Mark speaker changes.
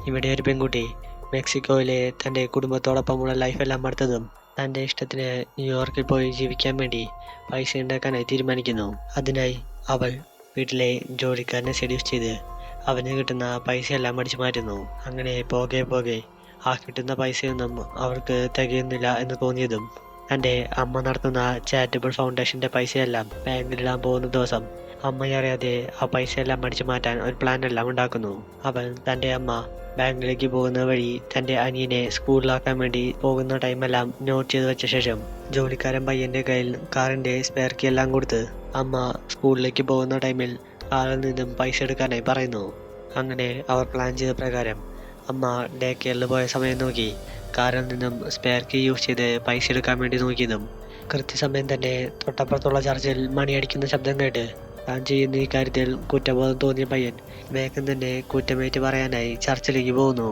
Speaker 1: ഇവിടെ ഒരു പെൺകുട്ടി മെക്സിക്കോയിലെ തൻ്റെ കുടുംബത്തോടൊപ്പമുള്ള ലൈഫെല്ലാം മടുത്തതും തൻ്റെ ഇഷ്ടത്തിന് ന്യൂയോർക്കിൽ പോയി ജീവിക്കാൻ വേണ്ടി പൈസ ഉണ്ടാക്കാനായി തീരുമാനിക്കുന്നു. അതിനായി അവൾ വീട്ടിലെ ജോലിക്കാരനെ സെഡ്യൂസ് ചെയ്ത് അവന് കിട്ടുന്ന പൈസയെല്ലാം അടിച്ചു മാറ്റുന്നു. അങ്ങനെ പോകെ പോകെ ആ കിട്ടുന്ന പൈസയൊന്നും അവർക്ക് തികയുന്നില്ല എന്ന് തോന്നിയതും തൻ്റെ അമ്മ നടത്തുന്ന ചാരിറ്റബിൾ ഫൗണ്ടേഷൻ്റെ പൈസയെല്ലാം ബാങ്കിലിടാൻ പോകുന്ന ദിവസം അമ്മയറിയാതെ ആ പൈസയെല്ലാം അടിച്ചു മാറ്റാൻ ഒരു പ്ലാൻ എല്ലാം ഉണ്ടാക്കുന്നു. അവൾ തൻ്റെ അമ്മ ബാങ്കിലേക്ക് പോകുന്ന വഴി തൻ്റെ അനിയനെ സ്കൂളിലാക്കാൻ വേണ്ടി പോകുന്ന ടൈമെല്ലാം നോട്ട് ചെയ്ത് വെച്ച ശേഷം ജോലിക്കാരൻ പയ്യൻ്റെ കയ്യിൽ കാറിൻ്റെ സ്പെയർ കീ എല്ലാം കൊടുത്ത് അമ്മ സ്കൂളിലേക്ക് പോകുന്ന ടൈമിൽ കാറിൽ നിന്നും പൈസ എടുക്കാനായി പറയുന്നു. അങ്ങനെ അവർ പ്ലാൻ ചെയ്ത പ്രകാരം അമ്മ ഡേ കെയറിൽ പോയ സമയം നോക്കി കാറിൽ നിന്നും സ്പെയർ കീ യൂസ് ചെയ്ത് പൈസ എടുക്കാൻ വേണ്ടി നോക്കിയതും കൃത്യസമയം തന്നെ തൊട്ടപ്പുറത്തുള്ള ചർച്ചിൽ മണിയടിക്കുന്ന ശബ്ദം കേട്ട് താൻ ചെയ്യുന്ന ഈ കാര്യത്തിൽ കുറ്റബോധം തോന്നിയ പയ്യൻ വേഗം തന്നെ കുറ്റമേറ്റ് പറയാനായി ചർച്ചിലേക്ക് പോകുന്നു.